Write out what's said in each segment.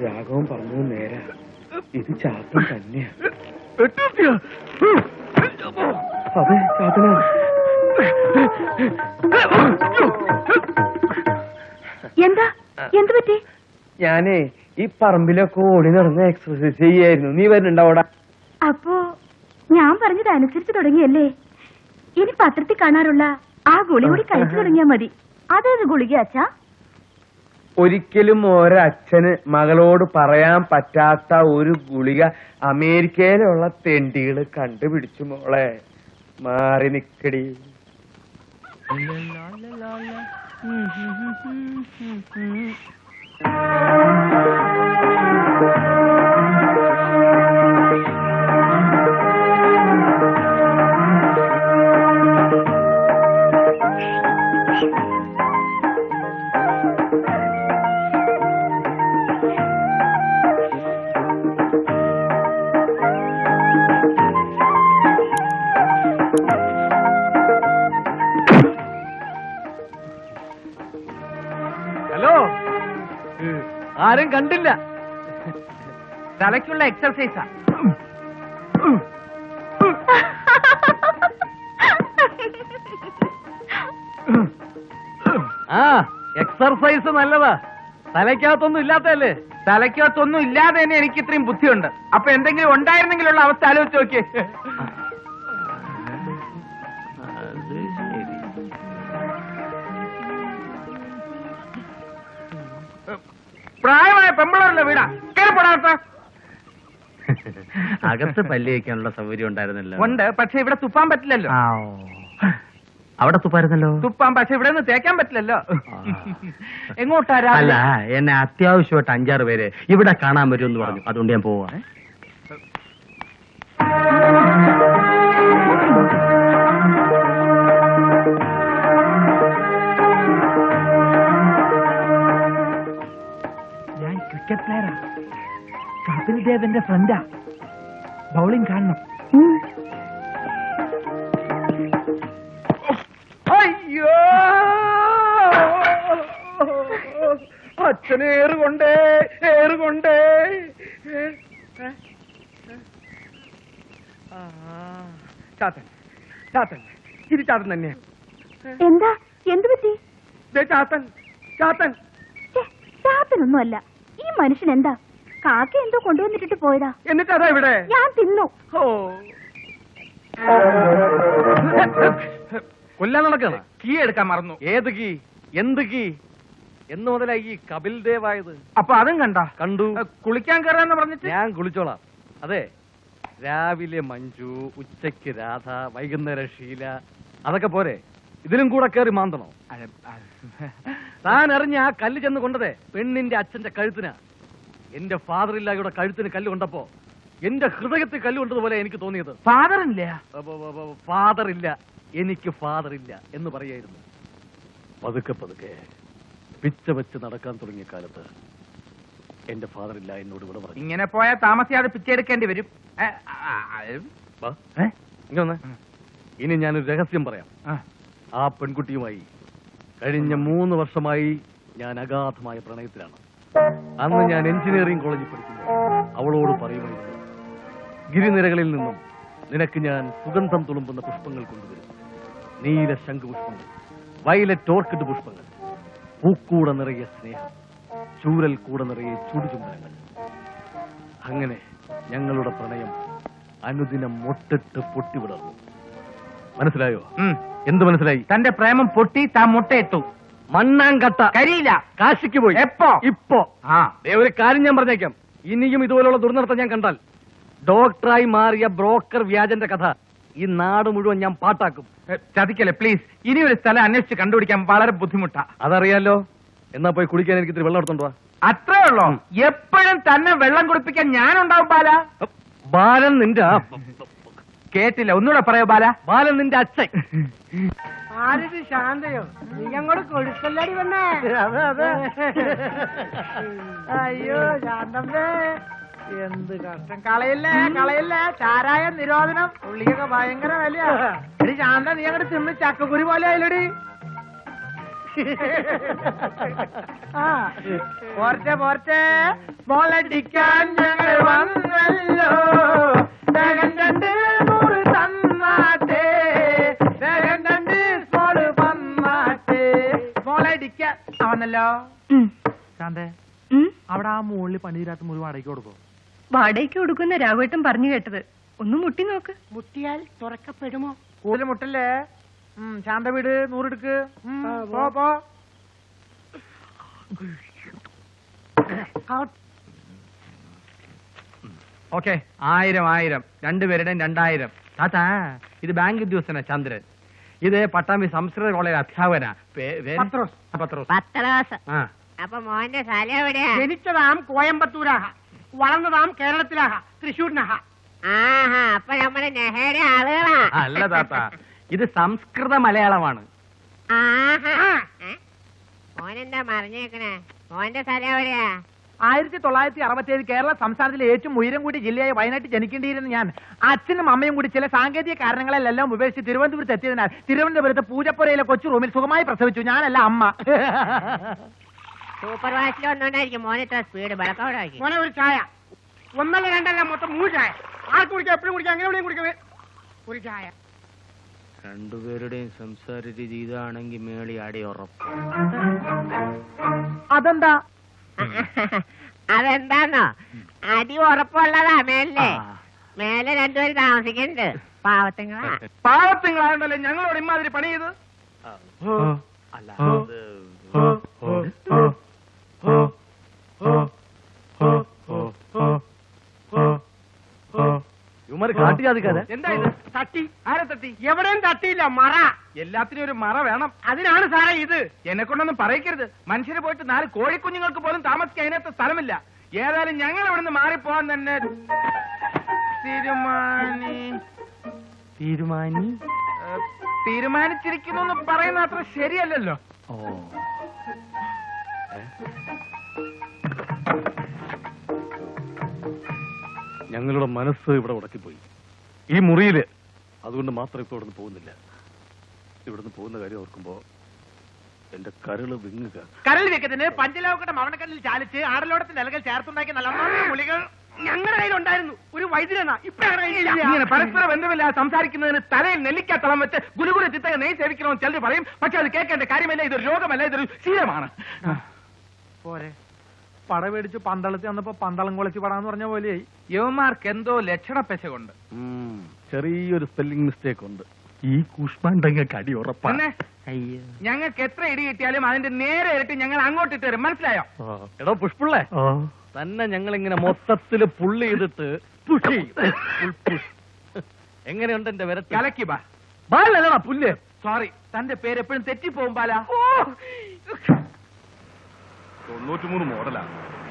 രാഘവൻ പറഞ്ഞത് നേരാ, ഇത് ചാത്തൻ തന്നെയാ. അതെ, ചാത്തനാണ്. എന്താ എന്ത് പറ്റി? ഞാനേ ഈ പറമ്പിലൊക്കെ ഓടി നടന്ന് എക്സർസൈസ് ചെയ്യായിരുന്നു. നീ വരുന്നുണ്ടാവോടാ? അപ്പോ ഞാൻ പറഞ്ഞത് അനുസരിച്ച് തുടങ്ങിയല്ലേ? ഇനി പത്രത്തിൽ കാണാറുള്ള ആ ഗുളി കൂടി കഴിച്ചു തുടങ്ങിയാ മതി. അതേത് ഗുളിക അച്ഛാ? ഒരിക്കലും ഒരച്ഛന് മകളോട് പറയാൻ പറ്റാത്ത ഒരു ഗുളിക അമേരിക്കയിലുള്ള തെണ്ടികള് കണ്ടുപിടിച്ചു മോളെ. മാറി നിക്കടി. ഹലോ, ആരും കണ്ടില്ല. തലയ്ക്കുള്ള എക്സർസൈസാ. ആ എക്സർസൈസ് നല്ലതാ. തലയ്ക്കകത്തൊന്നും ഇല്ലാത്തല്ലേ? തലയ്ക്കകത്തൊന്നും ഇല്ലാതെ തന്നെ എനിക്ക് ഇത്രയും ബുദ്ധിയുണ്ട്. അപ്പൊ എന്തെങ്കിലും ഉണ്ടായിരുന്നെങ്കിലുള്ള അവസ്ഥ ആലോചിച്ച് നോക്കിയേ. പ്രായമായ പെമ്പിളറുള്ള വീടാ. കേൾപ്പെടാത്ത അകത്ത് പല്ല് വയ്ക്കാനുള്ള സൗകര്യം ഉണ്ടായിരുന്നല്ലോ. ഉണ്ട്, പക്ഷെ ഇവിടെ തുപ്പാൻ പറ്റില്ലല്ലോ. അവിടെ തുപ്പായിരുന്നല്ലോ. തുപ്പാൻ, പക്ഷെ ഇവിടെ നിന്ന് തേക്കാൻ പറ്റില്ലല്ലോ. എങ്ങോട്ടാ? അല്ല, എന്നെ അത്യാവശ്യമായിട്ട് 5-6 പേര് ഇവിടെ കാണാൻ വരുമെന്ന് പറഞ്ഞു. അതുകൊണ്ട് ഞാൻ പോവാ. ഞാൻ ക്രിക്കറ്റ് പ്ലെയറാ. കപിൽ ദേവന്റെ ഫ്രണ്ടാ. ബൗളിംഗ് കാണണം. അയ്യോ, അച്ഛന് ഏറുകൊണ്ടേ ഏറുകൊണ്ടേ. ചാത്തൻ, ചാത്തൻ, ഇത് ചാത്തൻ തന്നെയാ. എന്താ? എന്ത് പറ്റി? ചാത്തൻ, ചാത്തൻ. ചാത്തനൊന്നും അല്ല. ഈ മനുഷ്യൻ എന്താ കാക്ക എന്തോ കൊണ്ടുവന്നിട്ടിട്ട് പോയതാ. എന്നിട്ട് അതാ ഇവിടെ ഞാൻ തിന്നു. ഓ, കൊല്ലാൻ നടക്കാണ്. കീ എടുക്കാൻ മറന്നു. ഏത് കീ? എന്ത് കീ? എന്ന് മുതലായി ഈ കപിൽ ദേവ് ആയത്? അപ്പൊ അതും കണ്ടു. കുളിക്കാൻ കയറാന്ന് പറഞ്ഞിട്ട് ഞാൻ കുളിച്ചോളാം. അതെ, രാവിലെ മഞ്ജു, ഉച്ചയ്ക്ക് രാധ, വൈകുന്നേരം ഷീല, അതൊക്കെ പോരെ? ഇതിലും കൂടെ കയറി മാന്തണോ? താൻ അറിഞ്ഞ ആ കല്ല് ചെന്ന് കൊണ്ടതേ പെണ്ണിന്റെ അച്ഛന്റെ കഴുത്തിനാ. എന്റെ ഫാദർ ഇല്ലായുടെ കഴുത്തിന് കല്ല് കൊണ്ടപ്പോ എന്റെ ഹൃദയത്തിൽ കല്ല് കൊണ്ടതുപോലെ എനിക്ക് തോന്നിയത്. ഫാദറില്ല, ഫാദർ ഇല്ല, എനിക്ക് ഫാദർ ഇല്ല എന്ന് പറയായിരുന്നു. പതുക്കെ പതുക്കെ പിച്ച വെച്ച് നടക്കാൻ തുടങ്ങിയ കാലത്ത് എന്റെ ഫാദർ ഇല്ല എന്നോട് ഇവിടെ പറഞ്ഞു. ഇങ്ങനെ പോയാൽ താമസിയാതെ പിച്ചെടുക്കേണ്ടി വരും. ഇനി ഞാനൊരു രഹസ്യം പറയാം. ആ പെൺകുട്ടിയുമായി കഴിഞ്ഞ 3 വർഷമായി ഞാൻ അഗാധമായ പ്രണയത്തിലാണ്. അന്ന് ഞാൻ എഞ്ചിനീയറിംഗ് കോളേജിൽ പഠിക്കുമ്പോൾ അവളോട് പറയുമായിരുന്നു, ഗിരിനിരകളിൽ നിന്നും നിനക്ക് ഞാൻ സുഗന്ധം തുളുമ്പുന്ന പുഷ്പങ്ങൾ കൊണ്ടുവരും. നീല ശംഖുപുഷ്പങ്ങൾ, വയലറ്റ് ഓർക്കിഡ് പുഷ്പങ്ങൾ, പൂക്കൂട നിറയെ സ്നേഹം, ചൂരൽ കൂട നിറയെ ചുടുചുംബനങ്ങൾ. അങ്ങനെ ഞങ്ങളുടെ പ്രണയം അനുദിനം മൊട്ടിട്ട് പൊട്ടിവിടർന്നു. മനസ്സിലായോ? എന്ത് മനസ്സിലായി? തന്റെ പ്രേമം പൊട്ടി, താൻ മുട്ടയിട്ടു. മണ്ണാങ്കട്ട കരിയില്ല, കാശിക്ക് പോയി. എപ്പോ? ഇപ്പോ. ഒരു കാര്യം ഞാൻ പറഞ്ഞേക്കാം, ഇനിയും ഇതുപോലുള്ള ദുർനടത്തം ഞാൻ കണ്ടാൽ ഡോക്ടറായി മാറിയ ബ്രോക്കർ വ്യാജന്റെ കഥ ഈ നാട് മുഴുവൻ ഞാൻ പാട്ടാക്കും. ചതിക്കല്ലേ പ്ലീസ്. ഇനി ഒരു സ്ഥലം അന്വേഷിച്ച് കണ്ടുപിടിക്കാൻ വളരെ ബുദ്ധിമുട്ടാ. അതറിയാലോ. എന്നാ പോയി കുടിക്കാൻ എനിക്ക് ഇത്തിരി വെള്ളം എടുത്തോണ്ട് വാ. അത്രേ ഉള്ളോ? എപ്പോഴും തന്നെ വെള്ളം കുടിപ്പിക്കാൻ ഞാനുണ്ടാവും ബാല. ബാലൻ നിന്റെ കേട്ടില്ല, ഒന്നുകൂടെ പറയോ ബാല. ബാലൻ നിന്റെ അച്ഛൻ. ആരിത് ശാന്തയോ? നീ അങ്ങോട്ട് കൊടുക്കല്ലടി വന്നേ. അതെ അതെ. അയ്യോ ശാന്തമ്മേ, എന്ത് കഷ്ടം. കളയില്ലേ കളയില്ലേ, ചാരായ നിരോധനം. ഉള്ളിയൊക്കെ ഭയങ്കര വിലയാ. എടി ശാന്ത, നീ അങ്ങോട്ട് തിന്ന് ചക്കക്കുരി പോലെ ആയില്ലടി. പോർച്ചെ പോർച്ചെ മോളടിക്കാൻ ഞങ്ങൾ വന്നല്ലോ. വേഗം 200 തന്നാട്ടെ, വേഗം 2 സ്മോള് വന്നാട്ടെ. മോളടിക്കാൻ വന്നല്ലോ. ശാന്തേ, അവിടെ ആ മുകളിൽ പണി തീരാത്ത മുറി വാടകയ്ക്ക് കൊടുക്കോ? വാടകയ്ക്ക് കൊടുക്കുന്ന രാഘവേട്ടൻ പറഞ്ഞു കേട്ടത്. ഒന്ന് മുട്ടി നോക്ക്. മുട്ടിയാൽ തുറക്കപ്പെടുമോ? കൂടുതൽ മുട്ടല്ലേ. ശാന്ത വീട് 100 എടുക്ക്. പോ. ഓക്കെ, 1000 രണ്ടുപേരുടെയും 2000. താത്താ, ഇത് ബാങ്ക് ഉദ്യോഗസ്ഥനാ ചന്ദ്രൻ. ഇത് പട്ടാമ്പി സംസ്കൃത കോളേജ് അധ്യാപകനാ. പത്രോസ്. പത്രോസ്. ആ, അപ്പൊ മോന്റെ സ്ഥലം എവിടെയാ? ജനിച്ചതാം കോയമ്പത്തൂരാഹ, വളർന്നതാം കേരളത്തിലാഹ, തൃശ്ശൂരിനാഹ. ആഹാ, അപ്പൊ നമ്മുടെ നെഹയുടെ ആളുകളാ. അല്ല താത്ത, ഇത് സംസ്കൃത മലയാളമാണ്. ആഹാ. മോനെന്താ മറിഞ്ഞേക്കണേ? മോന്റെ സ്ഥലം എവിടെയാ? 1967 കേരള സംസ്ഥാനത്തിലെ ഏറ്റവും ഉയരം കൂടി ജില്ലയായ വയനാട്ടിൽ ജനിക്കേണ്ടിയിരുന്ന ഞാൻ അച്ഛനും അമ്മയും കൂടി ചില സാങ്കേതിക കാരണങ്ങളെല്ലാം ഉപേക്ഷിച്ച് തിരുവനന്തപുരത്ത് എത്തിയതിനാൽ തിരുവനന്തപുരത്ത് പൂജപ്പുരയിലെ കൊച്ചു റൂമിൽ സുഖമായി പ്രസവിച്ചു. ഞാനല്ല, അമ്മ. സൂപ്പർ വാച്ചിൽ ഒന്നുകൊണ്ടായിരിക്കും മോനെ ഇത്ര സ്പീഡ്. വിളക്കോടാക്കി മോനെ ഒരു ചായ. 1 2 അല്ല, മൊത്തം 3 ചായ. ആർക്ക് കുടിക്കാം? എപ്പോഴും കുടിക്കാം, അങ്ങനെ എവിടെയും കുടിക്കവേ. ഒരു ചായ. രണ്ടുപേരുടെയും സംസാര രീതി ഇതാണെങ്കിൽ മേളി അടി ഉറപ്പ്. അതെന്താ? അതെന്താന്നോ? അടി ഉറപ്പുള്ളതാ മേലെ. മേലെ 2 പേര് താമസിക്കുന്നുണ്ട്. പാവത്തുങ്ങളാ. പാവത്തിങ്ങളായോണ്ടല്ലേ ഞങ്ങളോട് ഇമാതിരി പണി ചെയ്ത്? അല്ല, ഇവന്മാര് കാട്ടിയാതിക്കാരെ. എന്താ ഇത്? തട്ടി? ആരെ തട്ടി? എവിടെയും തട്ടിയില്ല. മറ. എല്ലാത്തിനും ഒരു മറ വേണം. അതിനാണ് സാറേ ഇത്. എന്നെ കൊണ്ടൊന്നും പറയിക്കരുത്. മനുഷ്യര് പോയിട്ട് 4 കോഴിക്കുഞ്ഞുങ്ങൾക്ക് പോലും താമസിക്കാൻ അതിനകത്ത് സ്ഥലമില്ല. ഏതായാലും ഞങ്ങൾ ഇവിടുന്ന് മാറിപ്പോവാൻ തന്നെ തീരുമാനിച്ചിരിക്കുന്നു എന്ന് പറയുന്ന അത്ര ശരിയല്ലല്ലോ. ഓ, ഞങ്ങളുടെ മനസ്സ് ഇവിടെ ഉടക്കിപ്പോയി. ഈ മുറിയില്. അതുകൊണ്ട് മാത്രം ഇപ്പൊ ഇവിടുന്ന് പോകുന്നില്ല. ഇവിടുന്ന് പോകുന്ന കാര്യം ഓർക്കുമ്പോ എന്റെ കരള് വിങ്ങുക. കരൾ വെക്കത്തിന് പഞ്ചലോകയുടെ മവണക്കല്ലിൽ ചാലിച്ച് ആടലോടത്തിന്റെ ഇലകൾ ചേർത്തുണ്ടാക്കിയ നല്ല ഗുളികൾ ഞങ്ങളുടെ കയ്യിലുണ്ടായിരുന്നു. ഒരു വൈദ്യനാ. ഇങ്ങനെ പരസ്പര ബന്ധമില്ലാതെ സംസാരിക്കുന്നതിന് തലയിൽ നെല്ലിക്കാത്തളം വെച്ച് ഗുരുഗുരു ചിത്തക നെയ് സേവിക്കണമെന്ന് ചിലർ പറയും. പക്ഷെ അത് കേൾക്കേണ്ട കാര്യമല്ല. ഇതൊരു രോഗമല്ല, ഇതൊരു ശീലമാണ്. പോരെ, പട മേടിച്ച് പന്തളത്തിൽ വന്നപ്പോ പന്തളം കുളച്ച് പടാന്ന് പറഞ്ഞ പോലെയായി. യവന്മാർക്ക് എന്തോ ലക്ഷണപ്പെശ കൊണ്ട് ചെറിയൊരു സ്പെല്ലിംഗ് മിസ്റ്റേക്ക് ഉണ്ട്. ഈ കൂഷ്മാണ്ടങ്ങൾക്ക് അടി ഉറപ്പാണ്. ഞങ്ങൾക്ക് എത്ര ഇടി കിട്ടിയാലും അതിന്റെ നേരെ ഇരട്ടി ഞങ്ങൾ അങ്ങോട്ട് ഇട്ട് തരും. മനസ്സിലായോ? എടോ പുഷ്പിള്ളേ, തന്നെ ഞങ്ങളിങ്ങനെ മൊത്തത്തില് പുള്ളി ചെയ്തിട്ട് എങ്ങനെയുണ്ട് എന്റെ വിരട്ട്? കലക്കി ബാ. ബാലല്ലടാ പുല്ല്. സോറി, തന്റെ പേര് എപ്പോഴും തെറ്റിപ്പോകും ബാല. 93 മോഡലാ.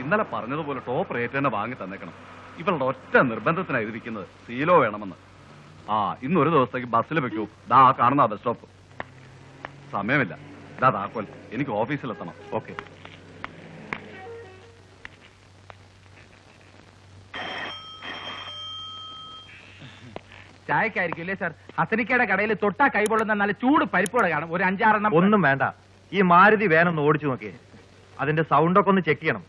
ഇന്നലെ പറഞ്ഞതുപോലെ ടോപ്പ് റേറ്റ് തന്നെ വാങ്ങി തന്നേക്കണം. ഇവളുടെ ഒറ്റ നിർബന്ധത്തിനാണ് ഇരിക്കുന്നത്, സീലോ വേണമെന്ന്. ഇന്നൊരു ദിവസത്തേക്ക് ബസ്സിൽ വെക്കൂ. ദാ കാണുന്ന ബസ് സ്റ്റോപ്പ്. സമയമില്ല. ഇതാ താക്കോൽ. എനിക്ക് ഓഫീസിലെത്തണം. ഓക്കെ. ചായക്കായിരിക്കും അല്ലേ സാർ? ഹസനിക്കയുടെ കടയിൽ തൊട്ടാ കൈപൊള്ളുന്ന നല്ല ചൂട് പരിപ്പോടെ കാണും. ഒരു 5-6 ഒന്നും വേണ്ട. ഈ മാരുതി വേനൊന്ന് ഓടിച്ചു നോക്കിയേ. അതിന്റെ സൗണ്ടൊക്കെ ഒന്ന് ചെക്ക് ചെയ്യണം.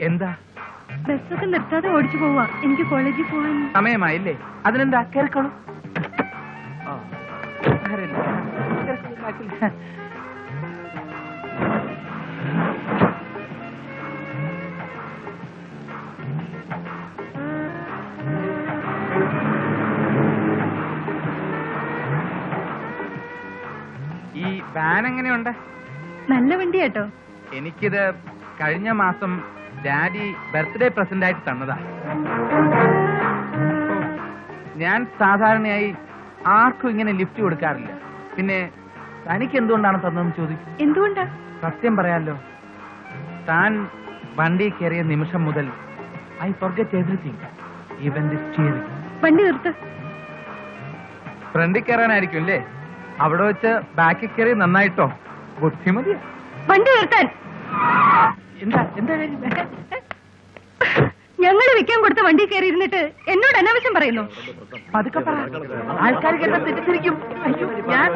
എന്താ? ബസ്സൊക്കെ നിർത്താതെ ഓടിച്ചു പോവാ. എനിക്ക് കോളേജിൽ പോവാൻ സമയമായില്ലേ? അതിനെന്താ, കേൾക്കോളൂ. ഈ വാൻ എങ്ങനെയുണ്ട്? നല്ല വണ്ടി കേട്ടോ. എനിക്കിത് കഴിഞ്ഞ മാസം ഡാഡി ബർത്ത്ഡേ പ്രസന്റ് ആയിട്ട് തന്നതാ. ഞാൻ സാധാരണയായി ആർക്കും ഇങ്ങനെ ലിഫ്റ്റ് കൊടുക്കാറില്ല. പിന്നെ തനിക്ക് എന്തുകൊണ്ടാണ് തന്നതെന്ന് ചോദിക്കും. എന്തുകൊണ്ടാ? സത്യം പറയാലോ, താൻ വണ്ടി കയറിയ നിമിഷം മുതൽ I forget everything, even the steering. വണ്ടി നിർത്ത്. ഫ്രണ്ടിൽ കയറാനായിരിക്കും അല്ലേ? അവിടെ വെച്ച് ബാക്കിൽ കയറി നന്നായിട്ടോ. ബുദ്ധിമതി. വണ്ടി നിർത്താൻ. എന്താ എന്താ കാര്യം? ഞങ്ങൾ വിൽക്കാൻ കൊടുത്ത വണ്ടി കയറി ഇരുന്നിട്ട് എന്നോട് അനാവശ്യം പറയുന്നു. പതുക്കെ പറ, ആൾക്കാർക്ക് എന്നെ തെറ്റിദ്ധരിക്കും. അയ്യോ, ഞാൻ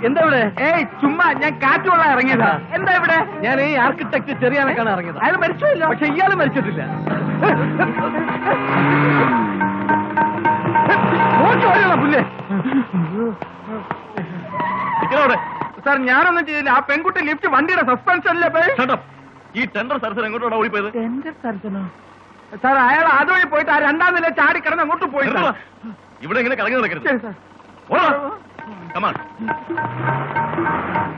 എന്താ ഇവിടെ? ഏയ് ചുമ്മാ ഞാൻ കാറ്റുകൊള്ളാൻ ഇറങ്ങിയതാ. എന്താ ഇവിടെ? ഞാൻ ഈ ആർക്കിടെക്ട് ചെറിയാനൊക്കെയാണ് ഇറങ്ങിയത്. അയാൾ മരിച്ചില്ല. പക്ഷെ ഇയാള് മരിച്ചിട്ടില്ല. പുല്ലേ സാർ ഞാനൊന്നും ചെയ്തില്ല. ആ പെൺകുട്ടി ലിഫ്റ്റ് വണ്ടിയുടെ സസ്പെൻഷനിലെ ഈ ടെൻഡർ സരസൻ എങ്ങോട്ടാണ് ഓടിപ്പോയത്? സാർ അയാൾ അതുവഴി പോയിട്ട് ആ രണ്ടാം നില ചാടി കിടന്ന് അങ്ങോട്ട് പോയി. ഇവിടെ ഇങ്ങനെ കറങ്ങി നടക്കരുത്. ശരി സാർ. Come on.